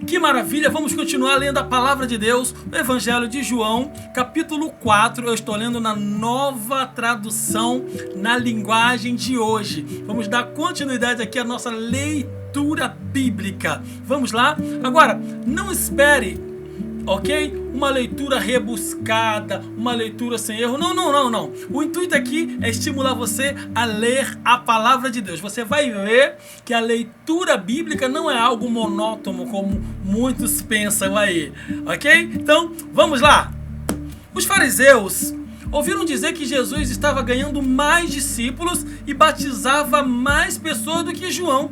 Que maravilha, vamos continuar lendo a palavra de Deus, o Evangelho de João, capítulo 4, eu estou lendo na Nova Tradução, na linguagem de hoje. Vamos dar continuidade aqui à nossa leitura bíblica. Vamos lá? Agora, não espere, ok? Uma leitura rebuscada, uma leitura sem erro. Não. O intuito aqui é estimular você a ler a palavra de Deus. Você vai ver que a leitura bíblica não é algo monótono como muitos pensam aí, ok? Então, vamos lá. Os fariseus ouviram dizer que Jesus estava ganhando mais discípulos e batizava mais pessoas do que João.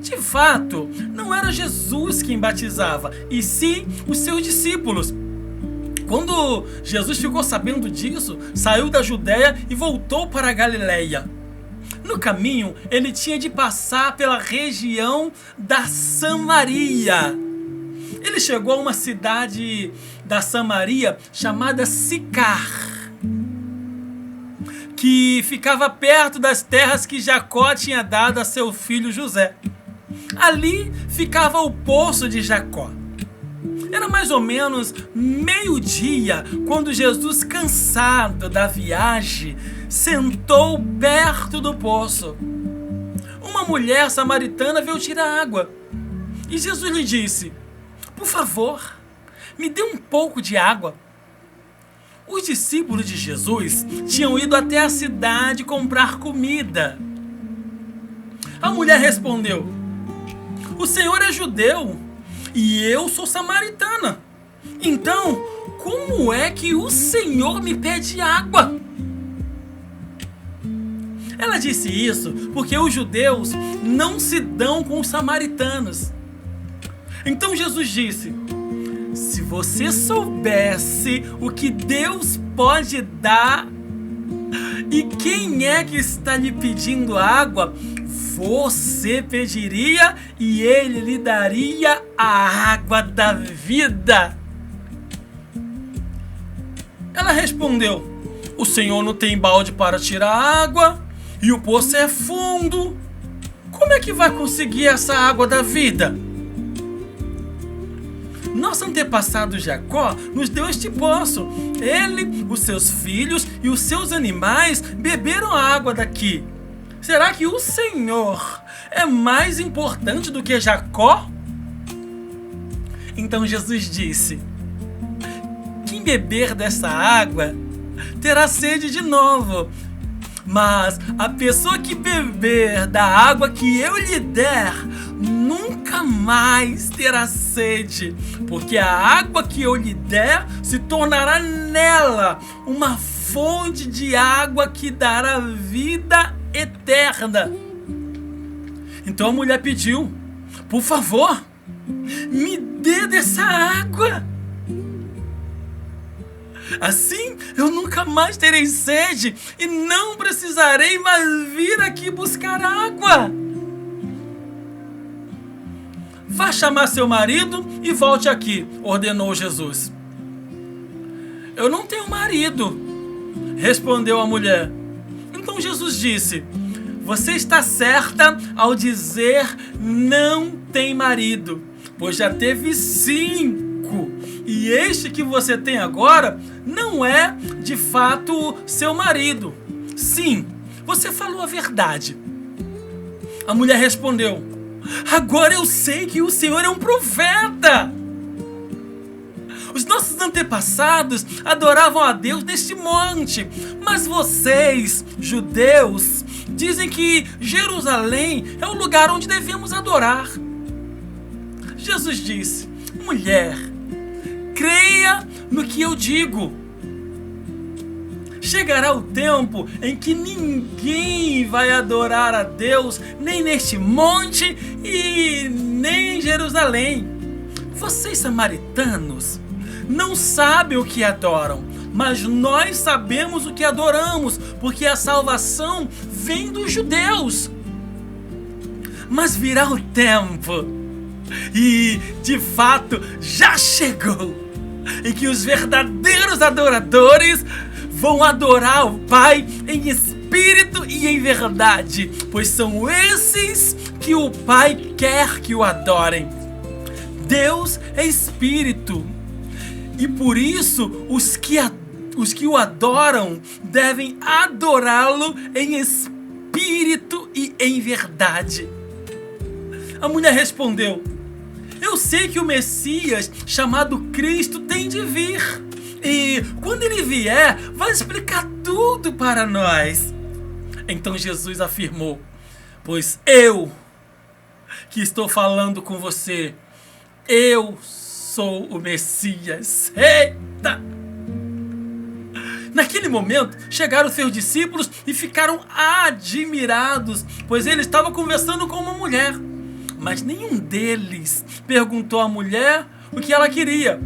De fato, não era Jesus quem batizava, e sim os seus discípulos. Quando Jesus ficou sabendo disso, saiu da Judéia e voltou para a Galileia. No caminho, ele tinha de passar pela região da Samaria. Ele chegou a uma cidade da Samaria chamada Sicar, que ficava perto das terras que Jacó tinha dado a seu filho José. Ali ficava o poço de Jacó. Era mais ou menos meio-dia quando Jesus, cansado da viagem, sentou perto do poço. Uma mulher samaritana veio tirar água e Jesus lhe disse: "Por favor, me dê um pouco de água." Os discípulos de Jesus tinham ido até a cidade comprar comida. A mulher respondeu: "O Senhor é judeu e eu sou samaritana. Então, como é que o Senhor me pede água?" Ela disse isso porque os judeus não se dão com os samaritanos. Então Jesus disse: "Se você soubesse o que Deus pode dar e quem é que está lhe pedindo água, você pediria e ele lhe daria a água da vida." Ela respondeu: "O Senhor não tem balde para tirar água e o poço é fundo. Como é que vai conseguir essa água da vida? Nosso antepassado Jacó nos deu este poço. Ele, os seus filhos e os seus animais beberam a água daqui. Será que o Senhor é mais importante do que Jacó?" Então Jesus disse: "Quem beber dessa água terá sede de novo. Mas a pessoa que beber da água que eu lhe der nunca mais terá sede, porque a água que eu lhe der se tornará nela uma fonte de água que dará vida eterna." Então a mulher pediu: "Por favor, me dê dessa água. Assim eu nunca mais terei sede e não precisarei mais vir aqui buscar água." "Vá chamar seu marido e volte aqui", ordenou Jesus. "Eu não tenho marido", respondeu a mulher. Então Jesus disse: "Você está certa ao dizer não tem marido, pois já teve 5, e este que você tem agora não é de fato seu marido. Sim, você falou a verdade." A mulher respondeu: "Agora eu sei que o Senhor é um profeta. Os nossos antepassados adoravam a Deus neste monte, mas vocês, judeus, dizem que Jerusalém é o lugar onde devemos adorar." Jesus disse: "Mulher, creia no que eu digo. Chegará o tempo em que ninguém vai adorar a Deus, nem neste monte e nem em Jerusalém. Vocês, samaritanos, não sabem o que adoram, mas nós sabemos o que adoramos, porque a salvação vem dos judeus. Mas virá o tempo, e de fato já chegou, em que os verdadeiros adoradores vão adorar o Pai em espírito e em verdade, pois são esses que o Pai quer que o adorem. Deus é espírito, e por isso os que o adoram devem adorá-lo em espírito e em verdade. A mulher respondeu: eu sei que o Messias, chamado Cristo, tem de vir, e quando ele vier, vai explicar tudo para nós. Então Jesus afirmou: pois eu que estou falando com você, eu sou o Messias. Eita! Naquele momento, chegaram seus discípulos e ficaram admirados, pois ele estava conversando com uma mulher. Mas nenhum deles perguntou à mulher o que ela queria.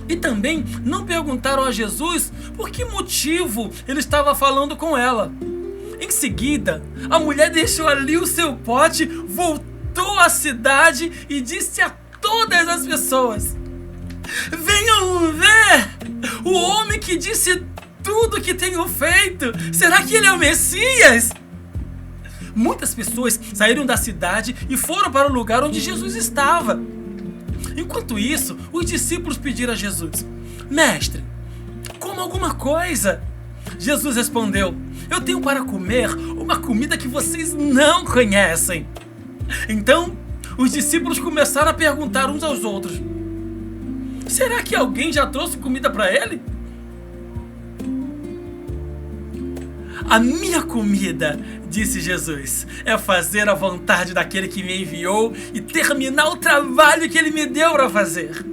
E também não perguntaram a Jesus por que motivo ele estava falando com ela. Em seguida, a mulher deixou ali o seu pote, voltou à cidade e disse a todas as pessoas: venham ver o homem que disse tudo que tenho feito. Será que ele é o Messias? Muitas pessoas saíram da cidade e foram para o lugar onde Jesus estava. Enquanto isso, os discípulos pediram a Jesus: mestre, coma alguma coisa. Jesus respondeu: eu tenho para comer uma comida que vocês não conhecem. Então, os discípulos começaram a perguntar uns aos outros: será que alguém já trouxe comida para ele? A minha comida, disse Jesus, é fazer a vontade daquele que me enviou e terminar o trabalho que ele me deu para fazer.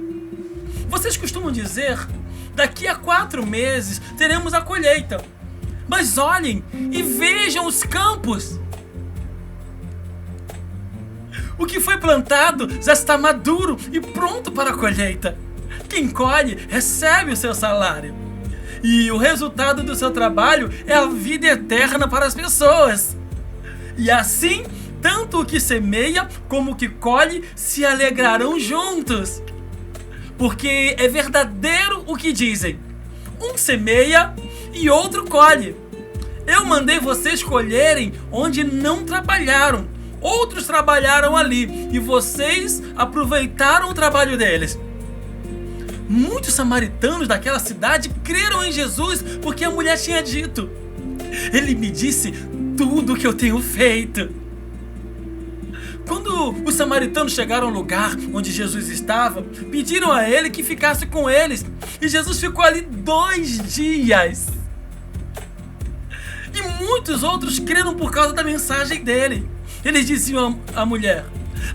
Vocês costumam dizer: daqui a 4 meses teremos a colheita. Mas olhem e vejam os campos. O que foi plantado já está maduro e pronto para a colheita. Quem colhe recebe o seu salário. E o resultado do seu trabalho é a vida eterna para as pessoas. E assim, tanto o que semeia como o que colhe se alegrarão juntos. Porque é verdadeiro o que dizem: um semeia e outro colhe. Eu mandei vocês colherem onde não trabalharam. Outros trabalharam ali e vocês aproveitaram o trabalho deles. Muitos samaritanos daquela cidade creram em Jesus porque a mulher tinha dito: ele me disse tudo o que eu tenho feito. Quando os samaritanos chegaram ao lugar onde Jesus estava, pediram a ele que ficasse com eles. E Jesus ficou ali 2 dias. E muitos outros creram por causa da mensagem dele. Eles diziam à mulher: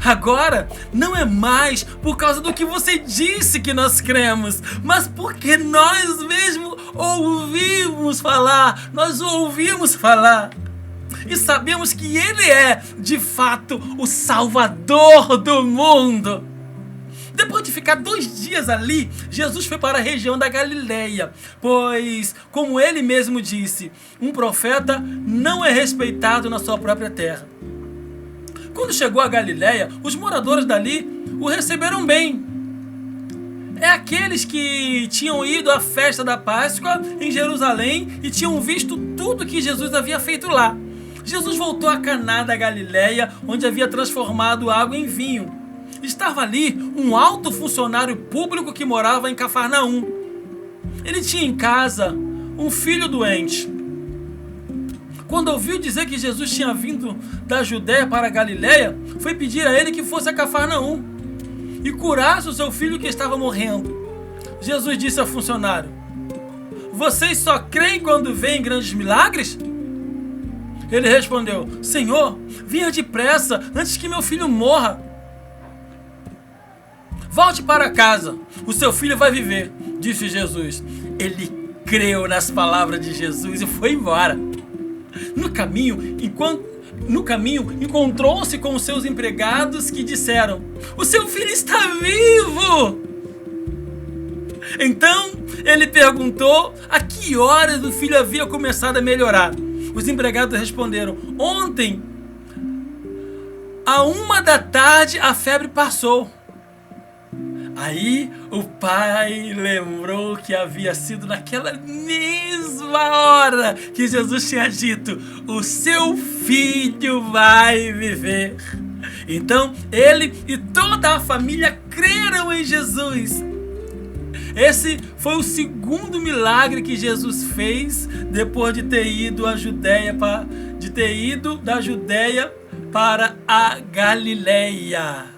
agora não é mais por causa do que você disse que nós cremos, mas porque nós mesmos ouvimos falar. Nós o ouvimos falar. E sabemos que ele é, de fato, o Salvador do mundo. Depois de ficar 2 dias ali, Jesus foi para a região da Galileia, pois, como ele mesmo disse, um profeta não é respeitado na sua própria terra. Quando chegou a Galileia, os moradores dali o receberam bem. É aqueles que tinham ido à festa da Páscoa em Jerusalém e tinham visto tudo que Jesus havia feito lá. Jesus voltou a Caná da Galileia, onde havia transformado água em vinho. Estava ali um alto funcionário público que morava em Cafarnaum. Ele tinha em casa um filho doente. Quando ouviu dizer que Jesus tinha vindo da Judéia para a Galileia, foi pedir a ele que fosse a Cafarnaum e curasse o seu filho que estava morrendo. Jesus disse ao funcionário: vocês só creem quando veem grandes milagres? Ele respondeu: Senhor, venha depressa antes que meu filho morra. Volte para casa, o seu filho vai viver, disse Jesus. Ele creu nas palavras de Jesus e foi embora. No caminho, encontrou-se com os seus empregados que disseram: o seu filho está vivo! Então ele perguntou a que horas o filho havia começado a melhorar. Os empregados responderam: ontem, à 1 da tarde, a febre passou. Aí o pai lembrou que havia sido naquela mesma hora que Jesus tinha dito: o seu filho vai viver. Então ele e toda a família creram em Jesus. Esse foi o segundo milagre que Jesus fez depois de ter ido da Judéia para a Galileia.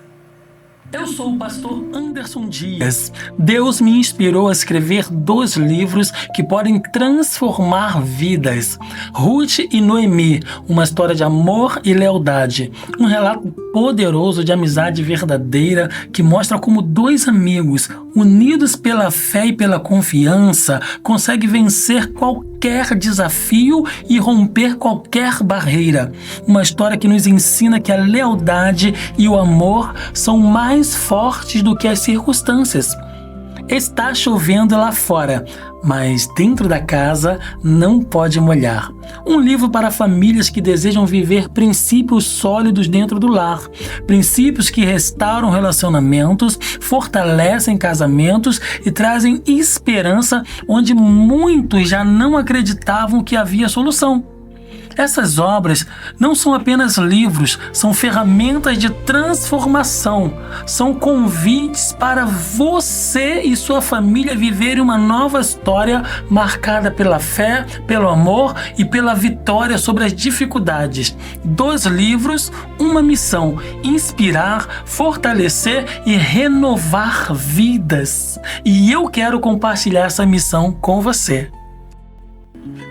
Eu sou o pastor Anderson Dias. Deus me inspirou a escrever 2 livros que podem transformar vidas. Ruth e Noemi, uma história de amor e lealdade. Um relato poderoso de amizade verdadeira que mostra como 2 amigos, unidos pela fé e pela confiança, conseguem vencer qualquer desafio e romper qualquer barreira. Uma história que nos ensina que a lealdade e o amor são mais fortes do que as circunstâncias. Está chovendo lá fora, mas dentro da casa não pode molhar. Um livro para famílias que desejam viver princípios sólidos dentro do lar. Princípios que restauram relacionamentos, fortalecem casamentos e trazem esperança onde muitos já não acreditavam que havia solução. Essas obras não são apenas livros, são ferramentas de transformação, são convites para você e sua família viverem uma nova história marcada pela fé, pelo amor e pela vitória sobre as dificuldades. 2 livros, uma missão: inspirar, fortalecer e renovar vidas. E eu quero compartilhar essa missão com você.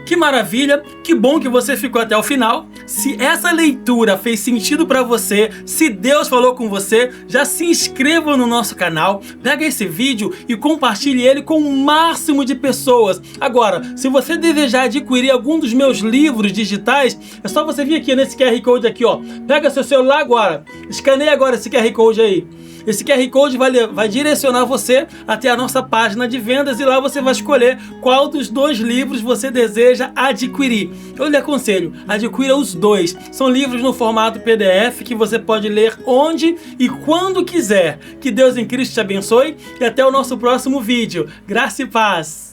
Que maravilha, que bom que você ficou até o final. Se essa leitura fez sentido para você, se Deus falou com você, já se inscreva no nosso canal, pega esse vídeo e compartilhe ele com o máximo de pessoas. Agora, se você desejar adquirir algum dos meus livros digitais, é só você vir aqui nesse QR Code aqui, ó. Pega seu celular agora, escaneia agora esse QR Code aí. Esse QR Code vai direcionar você até a nossa página de vendas e lá você vai escolher qual dos 2 livros você deseja adquirir. Eu lhe aconselho, adquira os 2. São livros no formato PDF que você pode ler onde e quando quiser. Que Deus em Cristo te abençoe e até o nosso próximo vídeo. Graça e paz!